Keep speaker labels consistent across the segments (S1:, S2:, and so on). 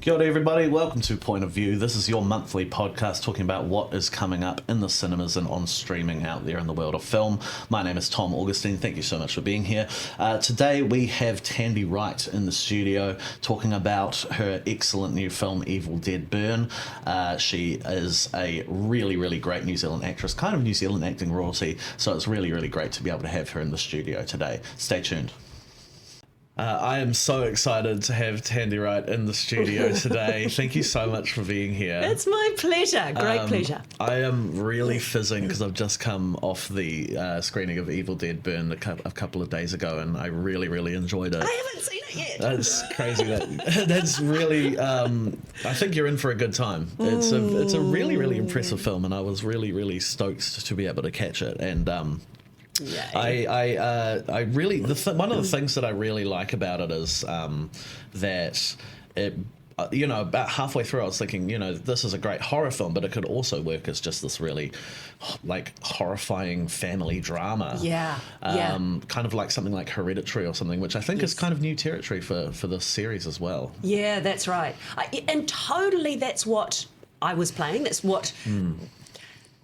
S1: Kia ora everybody, welcome to Point of View. This is your monthly podcast talking about what is coming up in the cinemas and on streaming out there in the world of film. My name is Tom Augustine, thank you so much for being here. Today we have Tandi Wright in the studio talking about her excellent new film Evil Dead Burn. She is a really great New Zealand actress, kind of New Zealand acting royalty, so it's really great to be able to have her in the studio today. Stay tuned. I am so excited to have Tandi Wright in the studio today. Thank you so much for being here.
S2: It's my pleasure. Great pleasure.
S1: I am really fizzing because I've just come off the screening of Evil Dead Burn a couple of days ago, and I really enjoyed it.
S2: I haven't seen it yet.
S1: That's crazy. That's really. I think you're in for a good time. It's a really impressive film, and I was really stoked to be able to catch it. And I really one of the things that I really like about it is that it, about halfway through I was thinking, this is a great horror film, but it could also work as just this really horrifying family drama. Kind of like something like Hereditary or something, which I think is kind of new territory for this series as well. Yeah,
S2: that's right. And totally that's what I was playing. That's what...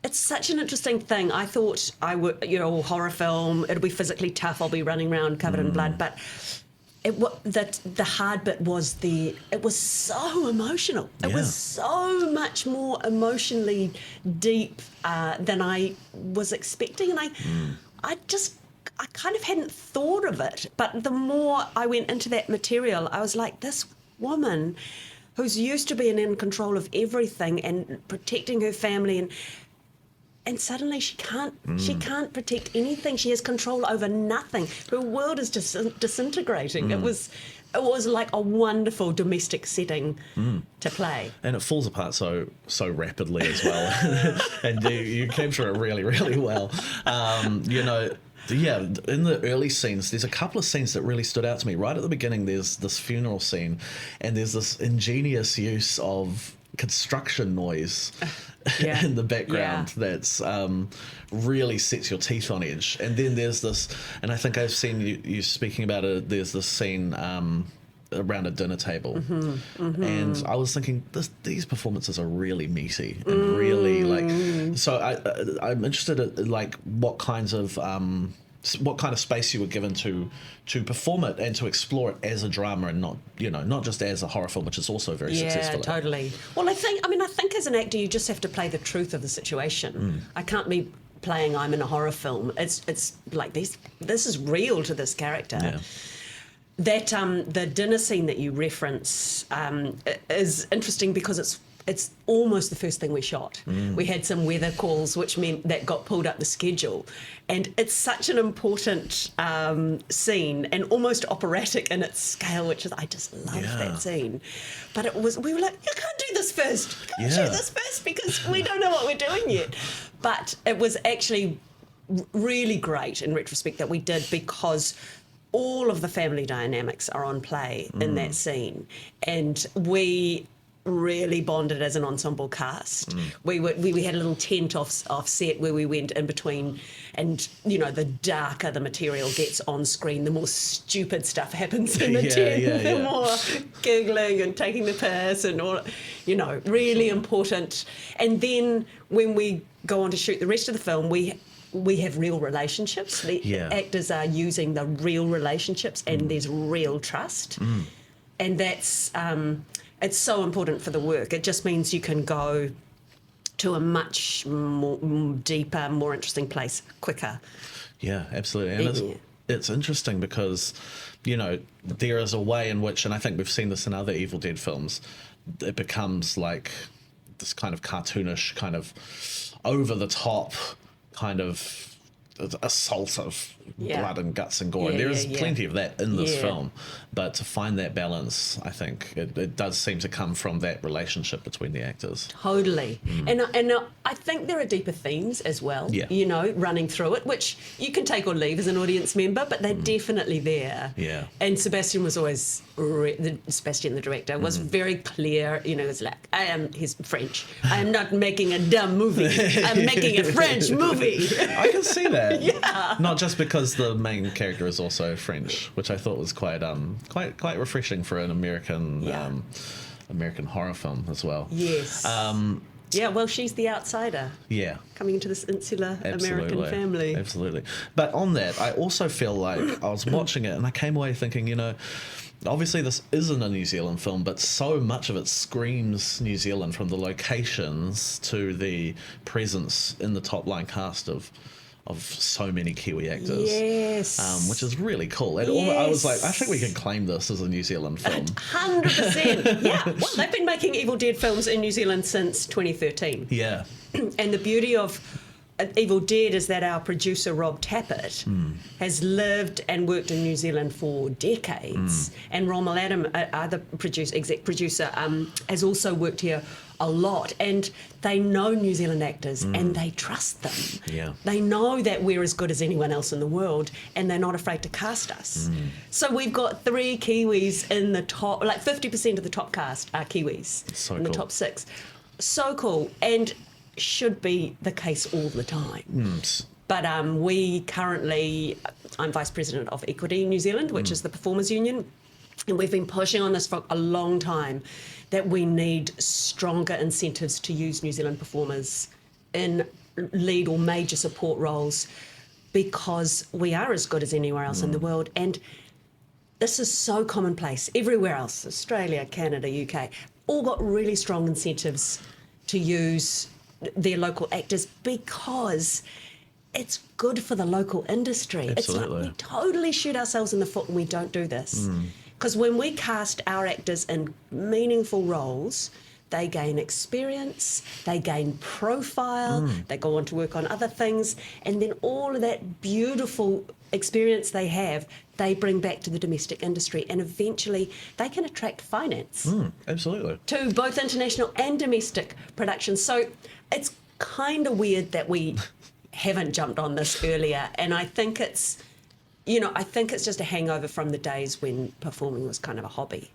S2: It's such an interesting thing. I thought I would, horror film, it'll be physically tough. I'll be running around covered in blood. But the hard bit was it was so emotional. It was so much more emotionally deep than I was expecting. And I kind of hadn't thought of it. But the more I went into that material, I was like, this woman who's used to being in control of everything and protecting her family and suddenly she can't protect anything. She has control over nothing. Her world is just disintegrating. It was like a wonderful domestic setting to play.
S1: And it falls apart so rapidly as well. And you capture it really well. In the early scenes, there's a couple of scenes that really stood out to me. Right at the beginning, there's this funeral scene, and there's this ingenious use of construction noise in the background that's really sets your teeth on edge. And then there's this, and I think I've seen you speaking about it, there's this scene around a dinner table, and I was thinking these performances are really meaty and really so I'm interested in what kind of space you were given to perform it and to explore it as a drama and not just as a horror film, which is also very successful.
S2: Yeah, totally. Well, I think as an actor you just have to play the truth of the situation. I can't be playing I'm in a horror film. It's like this is real to this character.
S1: Yeah.
S2: That the dinner scene that you reference is interesting because it's almost the first thing we shot. We had some weather calls, which meant that got pulled up the schedule. And it's such an important scene and almost operatic in its scale, which is, I just love that scene. But we were like, you can't do this first. You can't shoot this first because we don't know what we're doing yet. But it was actually really great in retrospect that we did, because all of the family dynamics are on play in that scene. And we really bonded as an ensemble cast. We had a little tent off set where we went in between, and the darker the material gets on screen, the more stupid stuff happens in the tent, the more giggling and taking the piss and all, really important. And then when we go on to shoot the rest of the film, we have real relationships. The actors are using the real relationships, and there's real trust. And that's it's so important for the work. It just means you can go to a much more deeper, more interesting place quicker. Yeah, absolutely. And
S1: it's interesting because, there is a way in which, and I think we've seen this in other Evil Dead films, it becomes like this kind of cartoonish, kind of over-the-top kind of assault of blood and guts and gore. And there is plenty of that in this film. But to find that balance, I think it does seem to come from that relationship between the actors.
S2: Totally. And I think there are deeper themes as well, running through it, which you can take or leave as an audience member, but they're definitely there.
S1: Yeah.
S2: And Sebastian was always, Sebastian, the director, was very clear, it's like, he's French. I am not making a dumb movie. I'm making a French movie.
S1: I can see that. Not just because the main character is also French, which I thought was quite refreshing for an American American horror film as well.
S2: Yes. Yeah, well, she's the outsider.
S1: Yeah.
S2: Coming into this insular American family.
S1: Absolutely. But on that, I also feel like I was watching it and I came away thinking, you know, obviously this isn't a New Zealand film, but so much of it screams New Zealand, from the locations to the presence in the top line cast of so many Kiwi actors.
S2: Yes.
S1: Which is really cool. And
S2: Yes.
S1: I was like, I think we can claim this as a New Zealand film.
S2: 100%. Yeah. Well, they've been making Evil Dead films in New Zealand since 2013.
S1: Yeah.
S2: And the beauty of Evil Dead is that our producer, Rob Tappert, has lived and worked in New Zealand for decades. And Rommel Adam, other exec producer, has also worked here a lot. And they know New Zealand actors and they trust them.
S1: Yeah.
S2: They know that we're as good as anyone else in the world and they're not afraid to cast us. So we've got 3 Kiwis in the top, like 50% of the top cast are Kiwis
S1: So
S2: in the
S1: cool.
S2: top 6. So cool. And should be the case all the time. But we currently, I'm Vice President of Equity New Zealand, which is the performers union, and we've been pushing on this for a long time, that we need stronger incentives to use New Zealand performers in lead or major support roles, because we are as good as anywhere else in the world. And this is so commonplace everywhere else, Australia, Canada, UK, all got really strong incentives to use their local actors because it's good for the local industry.
S1: Absolutely.
S2: It's like we totally shoot ourselves in the foot when we don't do this. Because when we cast our actors in meaningful roles, they gain experience, they gain profile, they go on to work on other things, and then all of that beautiful experience they have, they bring back to the domestic industry, and eventually they can attract finance
S1: Absolutely.
S2: to both international and domestic productions. So it's kind of weird that we haven't jumped on this earlier, and I think it's, you know, I think it's just a hangover from the days when performing was kind of a hobby.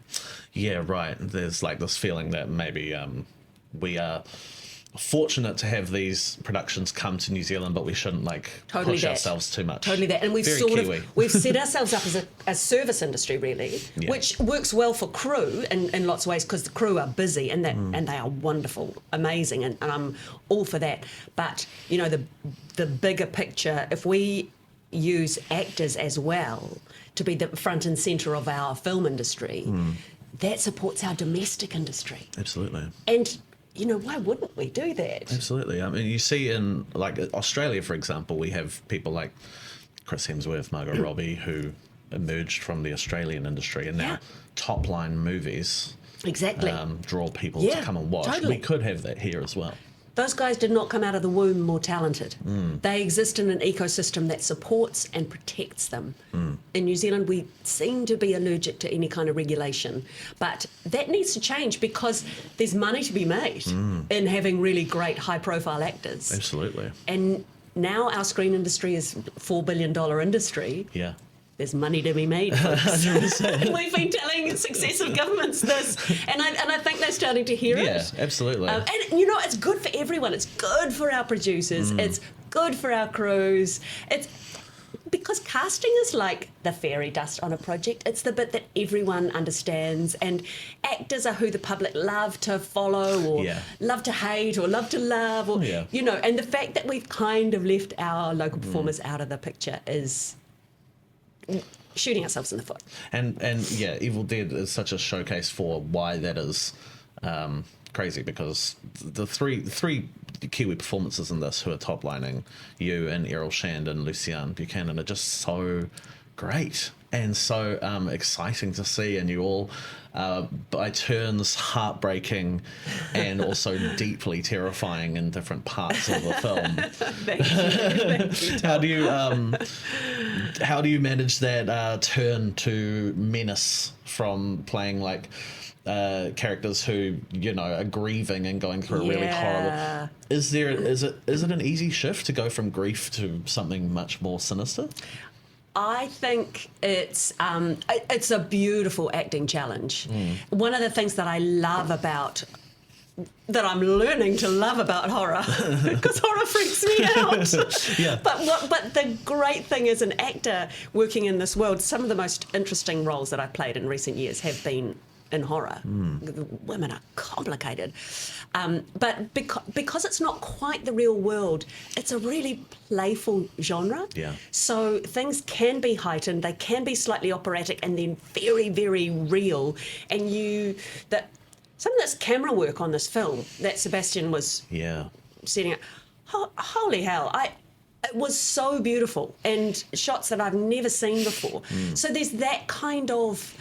S1: Yeah, right. There's like this feeling that maybe we are fortunate to have these productions come to New Zealand, but we shouldn't like push ourselves too much.
S2: Totally that. And we've
S1: Very
S2: sort
S1: Kiwi.
S2: of, we've set ourselves up as a service industry really,
S1: Yeah.
S2: which works well for crew in lots of ways, because the crew are busy and that and they are wonderful, amazing, and I'm all for that. But, you know, the bigger picture, if we use actors as well to be the front and centre of our film industry, that supports our domestic industry.
S1: Absolutely.
S2: And, you know, why wouldn't we do that?
S1: Absolutely. I mean, you see in like Australia, for example, we have people like Chris Hemsworth, Margot Robbie, who emerged from the Australian industry, and now
S2: Yeah.
S1: top line movies
S2: Exactly.
S1: draw people
S2: Yeah,
S1: to come and watch.
S2: totally.
S1: We could have that here as well.
S2: Those guys did not come out of the womb more talented. They exist in an ecosystem that supports and protects them. In New Zealand, we seem to be allergic to any kind of regulation, but that needs to change because there's money to be made in having really great high-profile actors.
S1: Absolutely.
S2: And now our screen industry is $4 billion industry.
S1: Yeah.
S2: There's money to be made, folks. And we've been telling successive governments this, and I think they're starting to hear
S1: Yeah,
S2: it.
S1: absolutely.
S2: And, you know, it's good for everyone. It's good for our producers. It's good for our crews. It's because casting is like the fairy dust on a project. It's the bit that everyone understands, and actors are who the public love to follow or
S1: Yeah.
S2: love to hate or love to love, or
S1: Yeah.
S2: you know. And the fact that we've kind of left our local performers out of the picture is shooting ourselves in the foot.
S1: And yeah, Evil Dead is such a showcase for why that is crazy, because the three Kiwi performances in this who are top lining, you and Errol Shand and Luciane Buchanan, are just so great and so exciting to see, and you all by turns heartbreaking and also deeply terrifying in different parts of the film.
S2: Thank you.
S1: How do you manage that turn to menace from playing like characters who, you know, are grieving and going through a really horrible? Is it an easy shift to go from grief to something much more sinister?
S2: I think it's a beautiful acting challenge. One of the things that I love about, that I'm learning to love about horror, because horror freaks me out.
S1: Yeah.
S2: But the great thing as an actor working in this world, some of the most interesting roles that I've played in recent years have been in horror. Women are complicated. But because it's not quite the real world, it's a really playful genre.
S1: Yeah.
S2: So things can be heightened, they can be slightly operatic, and then very, very real. And some of this camera work on this film that Sebastian was setting up, holy hell, it was so beautiful, and shots that I've never seen before. So there's that kind of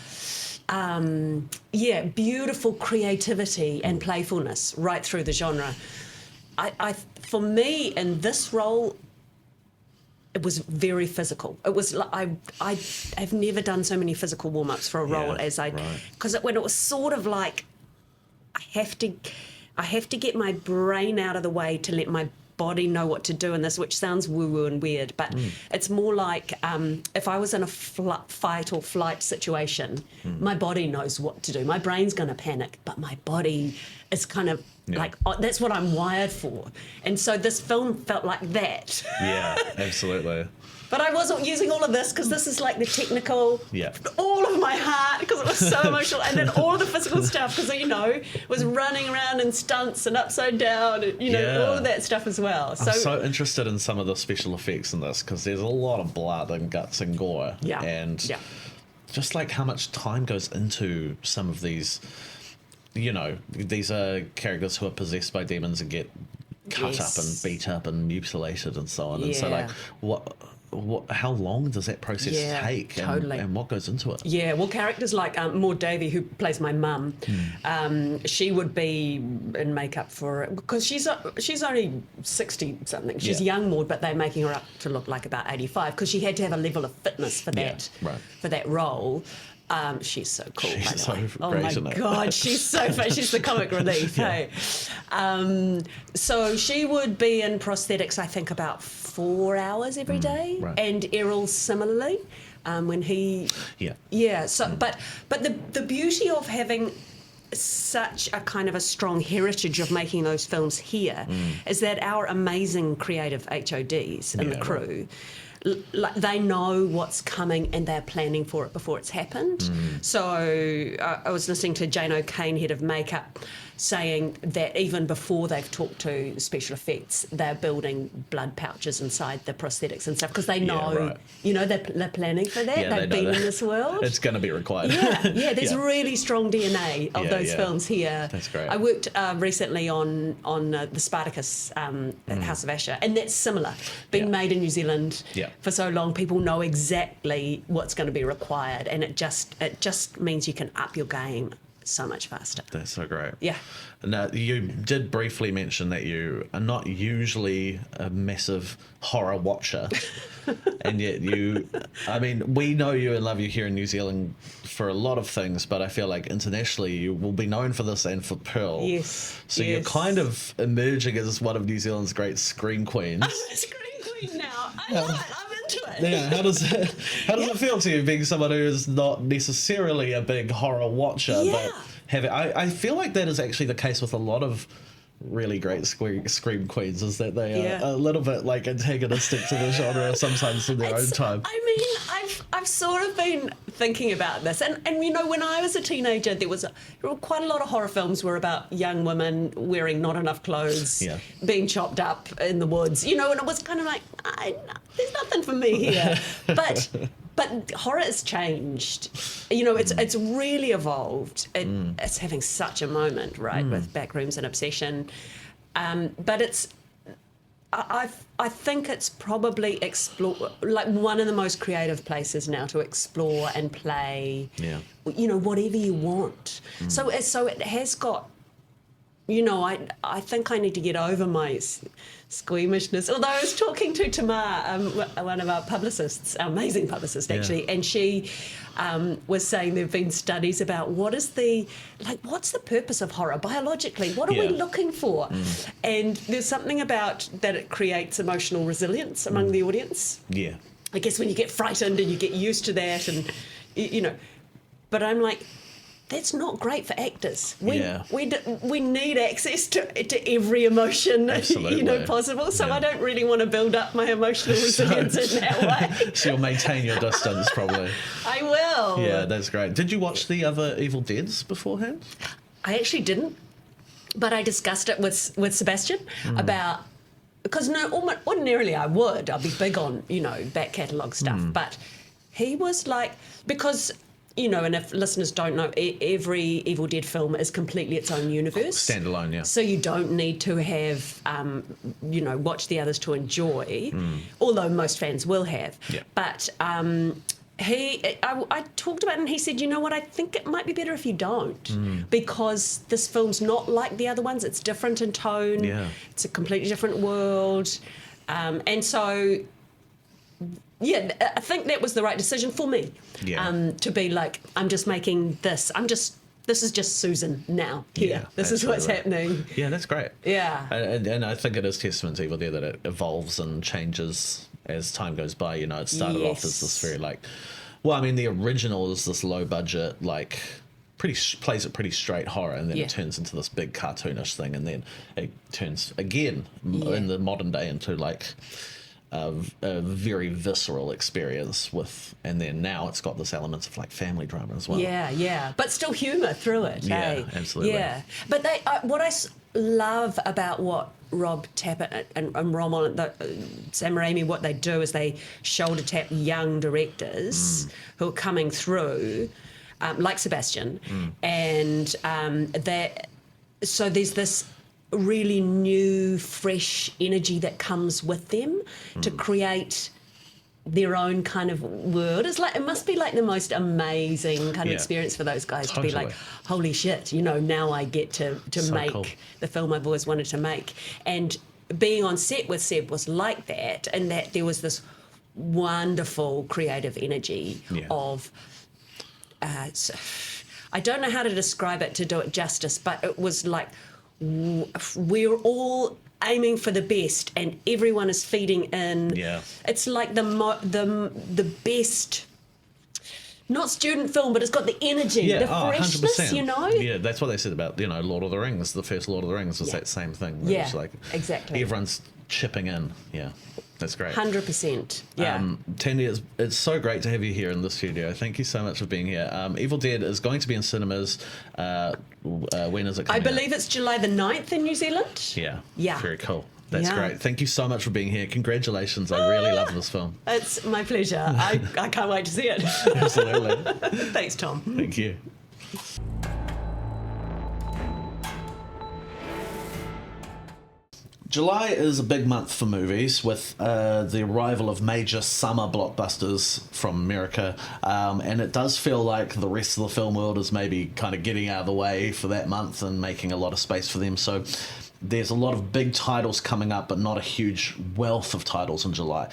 S2: beautiful creativity and playfulness right through the genre. For me, in this role, it was very physical. It was I've never done so many physical warm-ups for a role as because when it was sort of like I have to get my brain out of the way to let my body know what to do in this, which sounds woo-woo and weird, but it's more like if I was in a fight or flight situation, my body knows what to do. My brain's going to panic, but my body is kind of like, that's what I'm wired for. And so this film felt like that.
S1: Yeah, absolutely.
S2: But I wasn't using all of this because this is like the technical, all of my heart because it was so emotional, and then all of the physical stuff because, was running around in stunts and upside down, and, all of that stuff as well. So,
S1: I'm so interested in some of the special effects in this because there's a lot of blood and guts and gore. And just like how much time goes into some of these, these are characters who are possessed by demons and get cut up and beat up and mutilated and so on. And so like how long does that process take and what goes into it? Yeah,
S2: well, characters like Maud Davey, who plays my mum, she would be in makeup for because she's only 60 something. She's young Maud, but they're making her up to look like about 85 because she had to have a level of fitness for that role. She's so cool.
S1: She's so great,
S2: oh my God, she's so fun. She's the comic relief. Hey, so she would be in prosthetics, I think, about 4 hours every day, and Errol similarly. When he, So, but the beauty of having such a kind of a strong heritage of making those films here is that our amazing creative HODs in the crew. They know what's coming and they're planning for it before it's happened. So I was listening to Jane O'Kane, head of makeup, saying that even before they've talked to special effects, they're building blood pouches inside the prosthetics and stuff because they know, they're planning for that. They've been in this world.
S1: It's going to be required.
S2: There's really strong DNA of those films here.
S1: That's great.
S2: I worked recently on the Spartacus at House of Asher, and that's similar. Being made in New Zealand for so long, people know exactly what's going to be required, and it just means you can up your game so much faster.
S1: That's so great.
S2: Yeah.
S1: Now, you did briefly mention that you are not usually a massive horror watcher, and yet we know you and love you here in New Zealand for a lot of things, but I feel like internationally you will be known for this and for Pearl.
S2: Yes.
S1: So you're kind of emerging as one of New Zealand's great scream queens.
S2: I'm a scream queen now. I love it. I'm into it.
S1: Yeah, how does it feel to you being someone who is not necessarily a big horror watcher, but I feel like that is actually the case with a lot of really great scream queens, is that they are a little bit like antagonistic to the genre sometimes in their own time.
S2: I mean, I've sort of been thinking about this, and when I was a teenager, there were quite a lot of horror films were about young women wearing not enough clothes, being chopped up in the woods, and it was kind of like, there's nothing for me here, But horror has changed. It's really evolved. It's having such a moment, right, with Backrooms and Obsession. But I think it's probably one of the most creative places now to explore and play. Yeah. Whatever you want. So it has got. I think I need to get over my squeamishness. Although I was talking to Tamar, one of our publicists, our amazing publicist actually, and she was saying there have been studies about what's the purpose of horror biologically? What are we looking for? And there's something about that it creates emotional resilience among the audience. Yeah. I guess when you get frightened and you get used to that, and but I'm like, that's not great for actors. We
S1: Yeah.
S2: we need access to every emotion,
S1: Absolutely.
S2: possible. So
S1: Yeah.
S2: I don't really want to build up my emotional resilience in that way.
S1: So you'll maintain your distance, probably.
S2: I will.
S1: Yeah, that's great. Did you watch the other Evil Deads beforehand?
S2: I actually didn't, but I discussed it with Sebastian about, because ordinarily I would. I'd be big on back catalogue stuff, but he was like, because. And if listeners don't know, every Evil Dead film is completely its own universe.
S1: Standalone, yeah.
S2: So you don't need to have, watch the others to enjoy, although most fans will have.
S1: Yeah.
S2: But I talked about it and he said, you know what, I think it might be better if you don't, because this film's not like the other ones. It's different in tone.
S1: Yeah.
S2: It's a completely different world. And so... yeah, I think that was the right decision for me.
S1: Yeah.
S2: To be like, I'm just making this. This is just Susan now. Here.
S1: Yeah,
S2: this is what's happening.
S1: Yeah, that's great.
S2: Yeah.
S1: And I think it is testament to Evil Dead that it evolves and changes as time goes by. It started off as this very the original is this low budget, plays it pretty straight horror, and then it turns into this big cartoonish thing, and then it turns again in the modern day into a very visceral experience and then now it's got this element of family drama as well.
S2: Yeah, but still humour through it.
S1: Yeah, absolutely.
S2: Yeah, but what I love about what Rob Tappert and Rom Sam Raimi, what they do is they shoulder tap young directors who are coming through, like Sebastian, and so there's this really new, fresh energy that comes with them to create their own kind of world. It must be the most amazing kind of experience for those guys to be like, holy shit, now I get to so make cool. The film I've always wanted to make. And being on set with Seb was like that, and that there was this wonderful creative energy of I don't know how to describe it to do it justice, but it was like we're all aiming for the best and everyone is feeding in. Yeah. It's like the best, not student film, but it's got the energy, the freshness,
S1: 100%. Yeah, that's what they said about, Lord of the Rings. The first Lord of the Rings was that same thing.
S2: Yeah,
S1: it's
S2: exactly.
S1: Everyone's chipping in. Yeah, that's great.
S2: 100%. Yeah.
S1: Tandi, it's so great to have you here in the studio. Thank you so much for being here. Evil Dead is going to be in cinemas. When is it coming
S2: I believe it's July the 9th in New Zealand.
S1: Yeah.
S2: Yeah.
S1: Very cool. That's great. Thank you so much for being here. Congratulations. I really love this film.
S2: It's my pleasure. I can't wait to see it.
S1: Absolutely.
S2: Thanks, Tom.
S1: Thank you. July is a big month for movies with the arrival of major summer blockbusters from America, and it does feel like the rest of the film world is maybe kind of getting out of the way for that month and making a lot of space for them. So there's a lot of big titles coming up, but not a huge wealth of titles in July.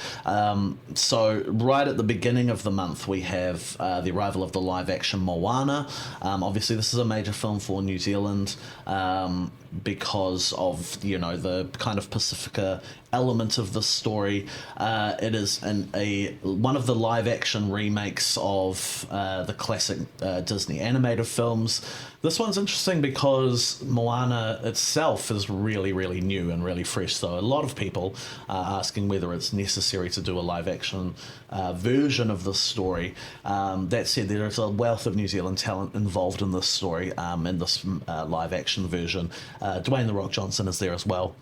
S1: So right at the beginning of the month, we have the arrival of the live-action Moana. Obviously, this is a major film for New Zealand because of, the kind of Pacifica element of the story. It is one of the live-action remakes of the classic Disney animated films. This one's interesting because Moana itself is really, really new and really fresh. So a lot of people are asking whether it's necessary to do a live-action version of this story. That said, there is a wealth of New Zealand talent involved in this story, in this live-action version. Dwayne "The Rock" Johnson is there as well.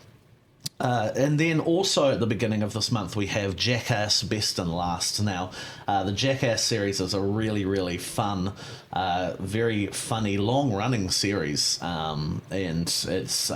S1: And then also at the beginning of this month we have Jackass Best and Last. Now, the Jackass series is a really, really fun, very funny, long-running series, and it's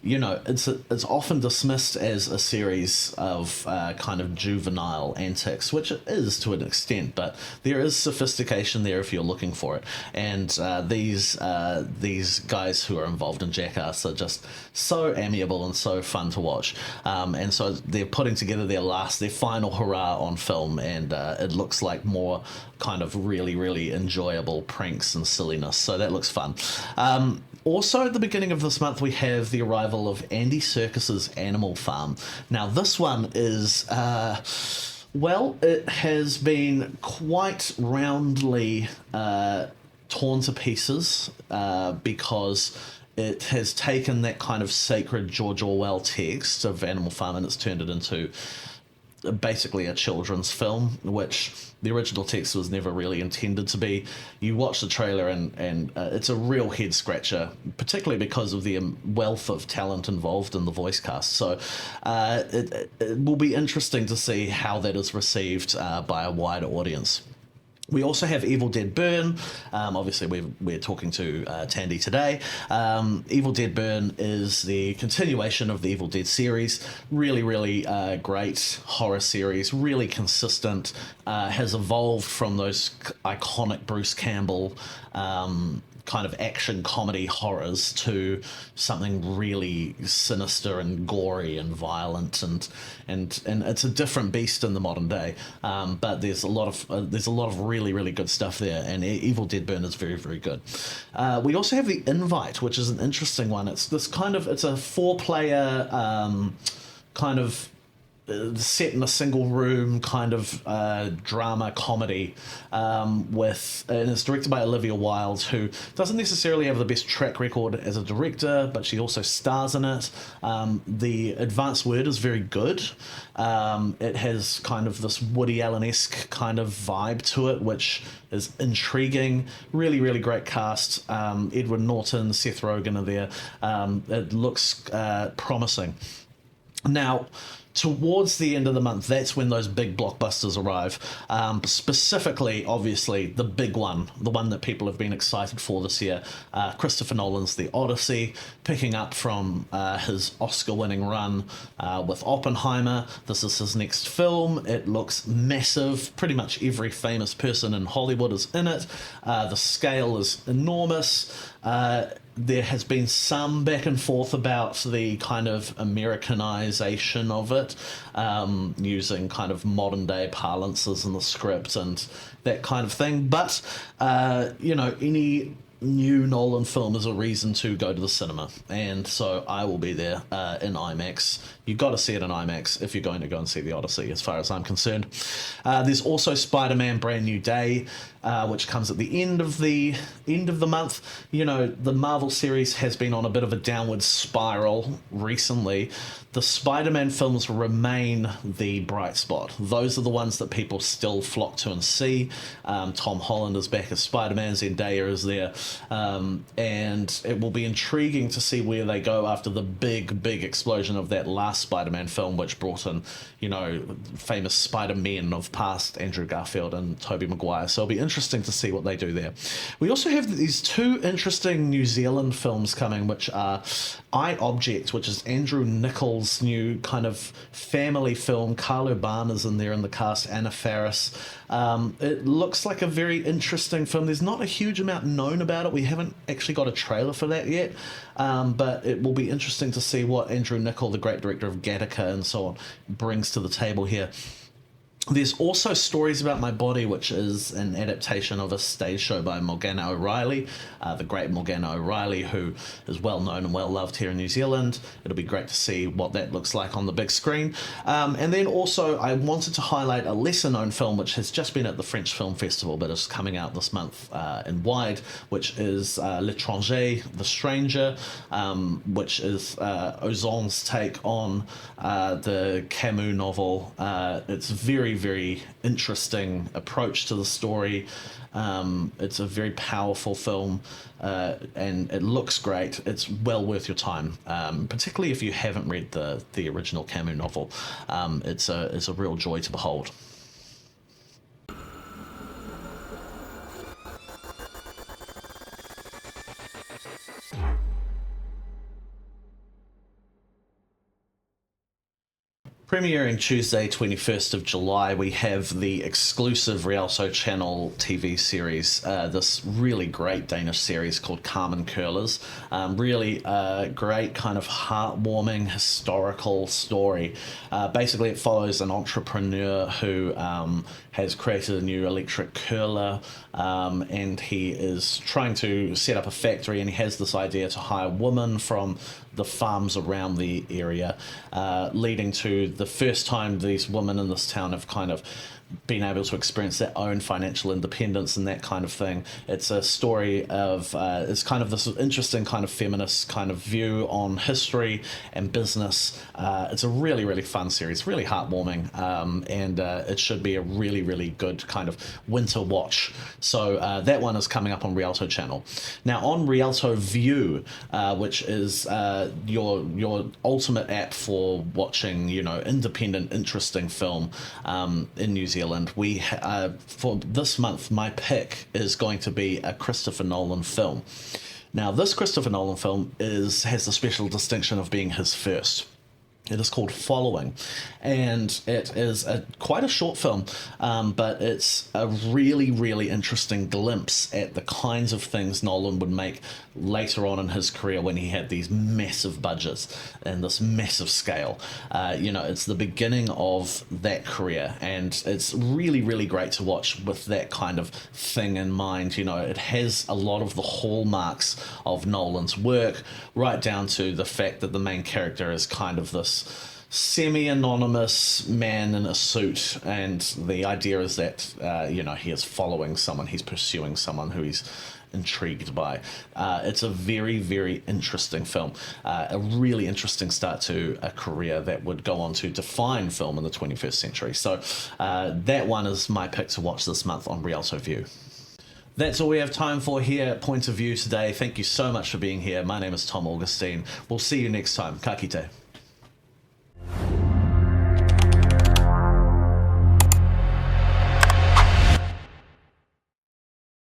S1: it's often dismissed as a series of kind of juvenile antics, which it is to an extent, but there is sophistication there if you're looking for it. And these guys who are involved in Jackass are just so amiable and so fun to watch. And so they're putting together their final hurrah on film, and it looks like more kind of really, really enjoyable pranks and silliness. So that looks fun. Also, at the beginning of this month, we have the arrival of Andy Serkis's Animal Farm. Now, this one is, it has been quite roundly torn to pieces because it has taken that kind of sacred George Orwell text of Animal Farm and it's turned it into basically a children's film, which the original text was never really intended to be. You watch the trailer and it's a real head scratcher, particularly because of the wealth of talent involved in the voice cast. So it will be interesting to see how that is received by a wider audience. We also have Evil Dead Burn. Obviously, we're talking to Tandi today. Evil Dead Burn is the continuation of the Evil Dead series. Really, really great horror series. Really consistent. Has evolved from those iconic Bruce Campbell kind of action comedy horrors to something really sinister and gory and violent, and it's a different beast in the modern day. But there's a lot of really, really good stuff there, and Evil Dead Burn is very, very good. We also have The Invite, which is an interesting one. It's a 4-player kind of set in a single room kind of drama comedy and it's directed by Olivia Wilde, who doesn't necessarily have the best track record as a director, but she also stars in it. The advanced word is very good. It has kind of this Woody Allen-esque kind of vibe to it, which is intriguing. Really, really great cast. Edward Norton, Seth Rogen are there. It looks promising. Now, towards the end of the month, that's when those big blockbusters arrive. Specifically, obviously, the big one, the one that people have been excited for this year, Christopher Nolan's The Odyssey, picking up from his Oscar-winning run with Oppenheimer. This is his next film. It looks massive. Pretty much every famous person in Hollywood is in it. The scale is enormous. There has been some back and forth about the kind of Americanization of it, using kind of modern day parlances in the script and that kind of thing. But, any new Nolan film is a reason to go to the cinema. And so I will be there in IMAX. You've got to see it in IMAX if you're going to go and see The Odyssey, as far as I'm concerned. There's also Spider-Man Brand New Day, which comes at the end of the month. The Marvel series has been on a bit of a downward spiral recently. The Spider-Man films remain the bright spot. Those are the ones that people still flock to and see. Tom Holland is back as Spider-Man, Zendaya is there, and it will be intriguing to see where they go after the big explosion of that last Spider-Man film, which brought in, famous Spider-Men of past, Andrew Garfield and Tobey Maguire. So it'll be interesting to see what they do there. We also have these two interesting New Zealand films coming, which are I Object, which is Andrew Niccol's new kind of family film. Carl Urban's in there in the cast, Anna Faris. It looks like a very interesting film. There's not a huge amount known about it. We haven't actually got a trailer for that yet, but it will be interesting to see what Andrew Niccol, the great director of Gattaca and so on, brings to the table here. There's also Stories About My Body, which is an adaptation of a stage show by Morgana O'Reilly, the great Morgana O'Reilly, who is well known and well loved here in New Zealand. It'll be great to see what that looks like on the big screen. And then also I wanted to highlight a lesser known film which has just been at the French Film Festival but is coming out this month in wide, which is L'Étranger, The Stranger, which is Ozon's take on the Camus novel. It's very, very interesting approach to the story. It's a very powerful film, and it looks great. It's well worth your time, particularly if you haven't read the original Camus novel. It's a real joy to behold. Premiering Tuesday, 21st of July, we have the exclusive Rialto Channel TV series, this really great Danish series called Carmen Curlers. Really great kind of heartwarming historical story. Basically, it follows an entrepreneur who has created a new electric curler, and he is trying to set up a factory, and he has this idea to hire women from the farms around the area, leading to the first time these women in this town have kind of being able to experience their own financial independence and that kind of thing. It's a story of, it's kind of this interesting kind of feminist kind of view on history and business. It's a really, really fun series, really heartwarming, and it should be a really, really good kind of winter watch. So that one is coming up on Rialto Channel. Now on Rialto View, which is your ultimate app for watching, you know, independent, interesting film in New Zealand, we for this month, my pick is going to be a Christopher Nolan film. Now, this Christopher Nolan film has the special distinction of being his first. It is called Following, and it is quite a short film, but it's a really, really interesting glimpse at the kinds of things Nolan would make later on in his career when he had these massive budgets and this massive scale. You know, it's the beginning of that career, and it's really, really great to watch with that kind of thing in mind. You know, it has a lot of the hallmarks of Nolan's work, right down to the fact that the main character is kind of this semi-anonymous man in a suit, and the idea is that you know, he is following someone, he's pursuing someone who he's intrigued by. It's a very, very interesting film, a really interesting start to a career that would go on to define film in the 21st century. So that one is my pick to watch this month on Rialto View. That's all we have time for here at Point of View today. Thank you so much for being here. My name is Tom Augustine. We'll see you next time. Ka kite.